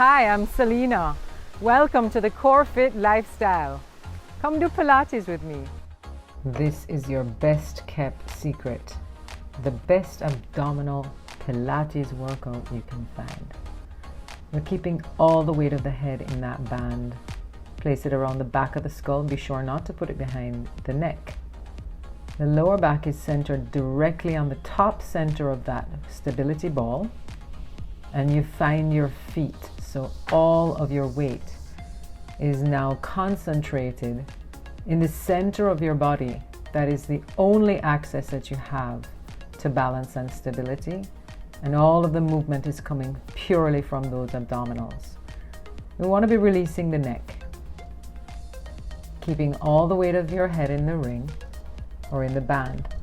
Hi, I'm Selena. Welcome to the CoreFit lifestyle. Come do Pilates with me. This is your best kept secret. The best abdominal Pilates workout you can find. We're keeping all the weight of the head in that band. Place it around the back of the skull. Be sure not to put it behind the neck. The lower back is centered directly on the top center of that stability ball. And you find your feet. So all of your weight is now concentrated in the center of your body. That is the only access that you have to balance and stability. And all of the movement is coming purely from those abdominals. We want to be releasing the neck, keeping all the weight of your head in the ring or in the band.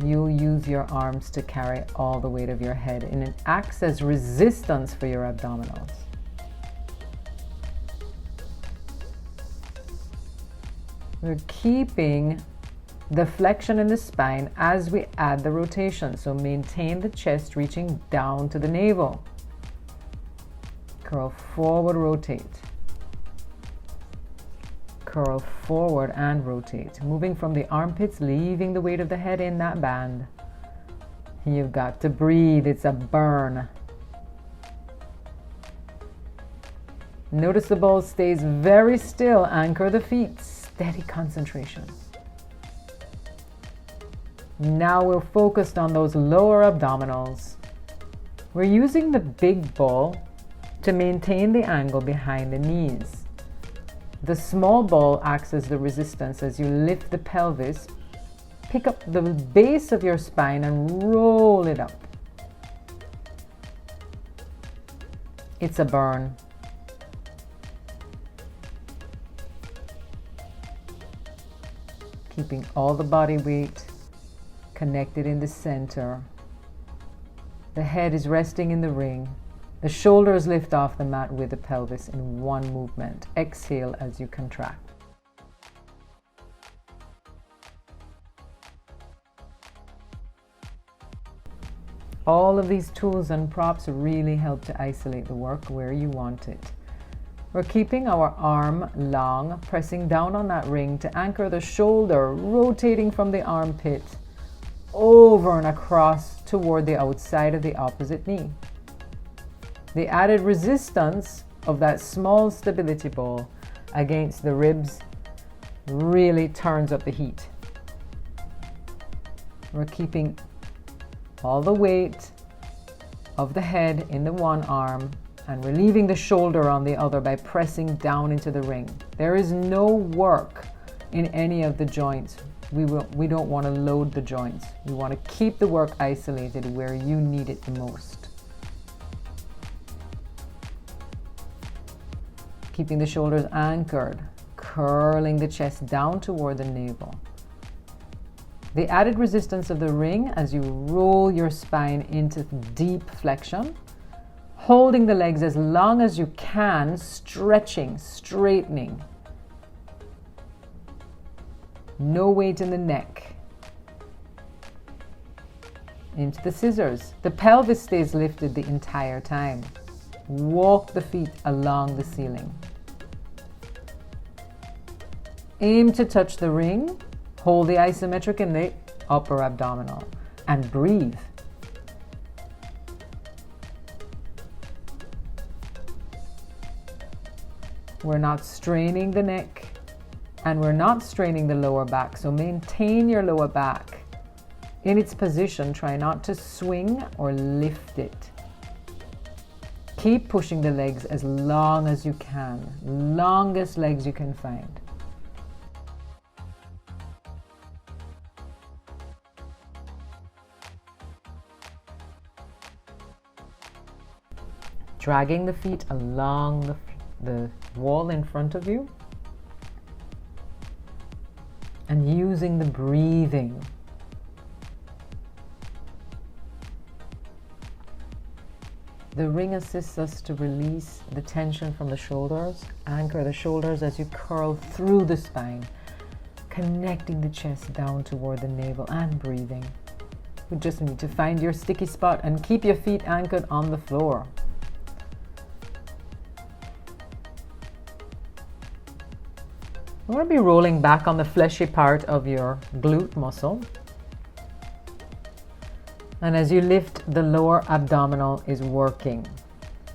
You'll use your arms to carry all the weight of your head and it acts as resistance for your abdominals. We're keeping the flexion in the spine as we add the rotation. So maintain the chest reaching down to the navel. Curl forward, rotate. Curl forward and rotate. Moving from the armpits, leaving the weight of the head in that band. You've got to breathe. It's a burn. Notice the ball stays very still. Anchor the feet. Steady concentration. Now we're focused on those lower abdominals. We're using the big ball to maintain the angle behind the knees. The small ball acts as the resistance as you lift the pelvis. Pick up the base of your spine and roll it up. It's a burn. Keeping all the body weight connected in the center. The head is resting in the ring. The shoulders lift off the mat with the pelvis in one movement. Exhale as you contract. All of these tools and props really help to isolate the work where you want it. We're keeping our arm long, pressing down on that ring to anchor the shoulder, rotating from the armpit over and across toward the outside of the opposite knee. The added resistance of that small stability ball against the ribs really turns up the heat. We're keeping all the weight of the head in the one arm and relieving the shoulder on the other by pressing down into the ring. There is no work in any of the joints. We don't want to load the joints. We want to keep the work isolated where you need it the most. Keeping the shoulders anchored, curling the chest down toward the navel. The added resistance of the ring as you roll your spine into deep flexion, holding the legs as long as you can, stretching, straightening. No weight in the neck. Into the scissors. The pelvis stays lifted the entire time. Walk the feet along the ceiling. Aim to touch the ring. Hold the isometric in the upper abdominal and breathe. We're not straining the neck and we're not straining the lower back. So maintain your lower back in its position. Try not to swing or lift it. Keep pushing the legs as long as you can. Longest legs you can find. Dragging the feet along the wall in front of you and using the breathing. The ring assists us to release the tension from the shoulders. Anchor the shoulders as you curl through the spine, connecting the chest down toward the navel and breathing. You just need to find your sticky spot and keep your feet anchored on the floor. You want to be rolling back on the fleshy part of your glute muscle. And as you lift, the lower abdominal is working,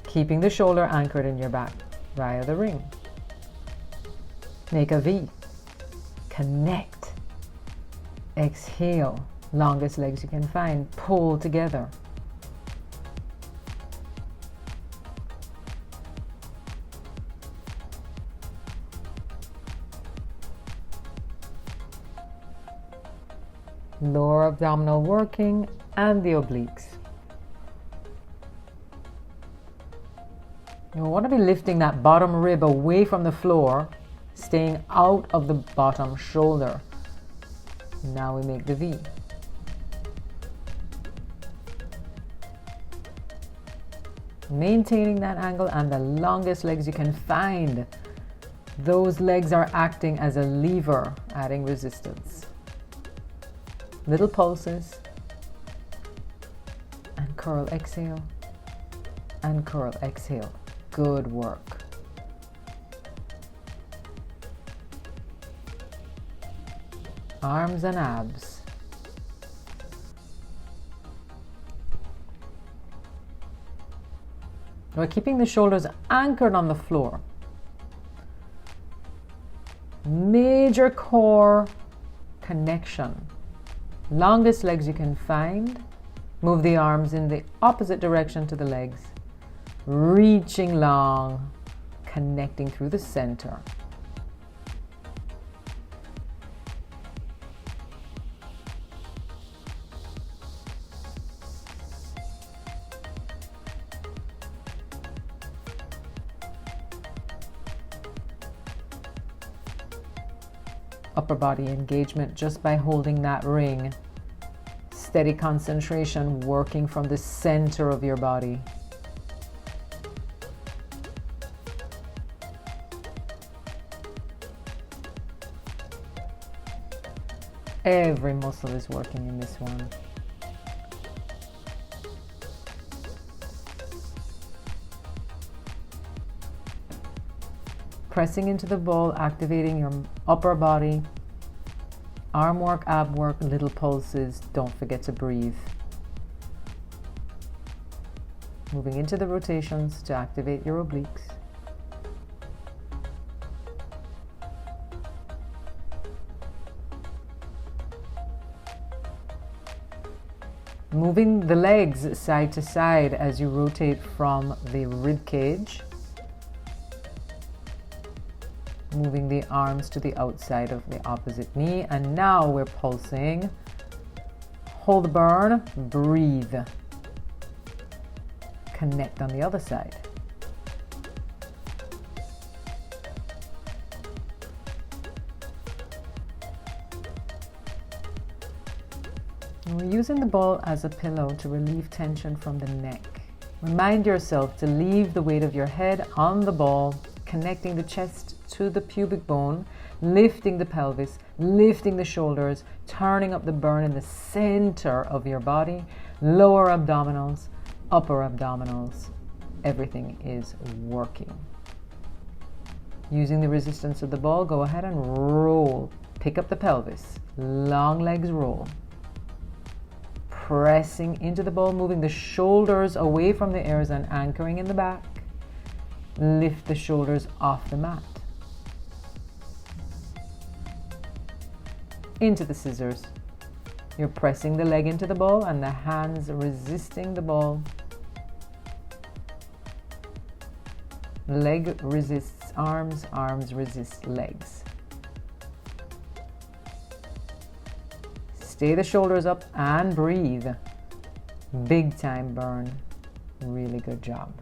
keeping the shoulder anchored in your back via the ring. Make a V. Connect. Exhale. Longest legs you can find. Pull together. Lower abdominal working and the obliques. You want to be lifting that bottom rib away from the floor, staying out of the bottom shoulder. Now we make the V. Maintaining that angle and the longest legs you can find. Those legs are acting as a lever, adding resistance. Little pulses. And curl, exhale. And curl, exhale. Good work. Arms and abs. We're keeping the shoulders anchored on the floor. Major core connection. Longest legs you can find. Move the arms in the opposite direction to the legs. Reaching long, connecting through the center. Upper body engagement just by holding that ring. Steady concentration, working from the center of your body. Every muscle is working in this one. Pressing into the ball, activating your upper body. Arm work, ab work, little pulses. Don't forget to breathe. Moving into the rotations to activate your obliques. Moving the legs side to side as you rotate from the rib cage. Moving the arms to the outside of the opposite knee. And now we're pulsing. Hold the burn, breathe. Connect on the other side. And we're using the ball as a pillow to relieve tension from the neck. Remind yourself to leave the weight of your head on the ball, connecting the chest to the pubic bone, lifting the pelvis, lifting the shoulders, turning up the burn in the center of your body, lower abdominals, upper abdominals. Everything is working. Using the resistance of the ball, go ahead and roll. Pick up the pelvis, long legs roll. Pressing into the ball, moving the shoulders away from the ears and anchoring in the back. Lift the shoulders off the mat. Into the scissors. You're pressing the leg into the ball and the hands resisting the ball. Leg resists arms, arms resist legs. Stay the shoulders up and breathe. Big time burn. Really good job.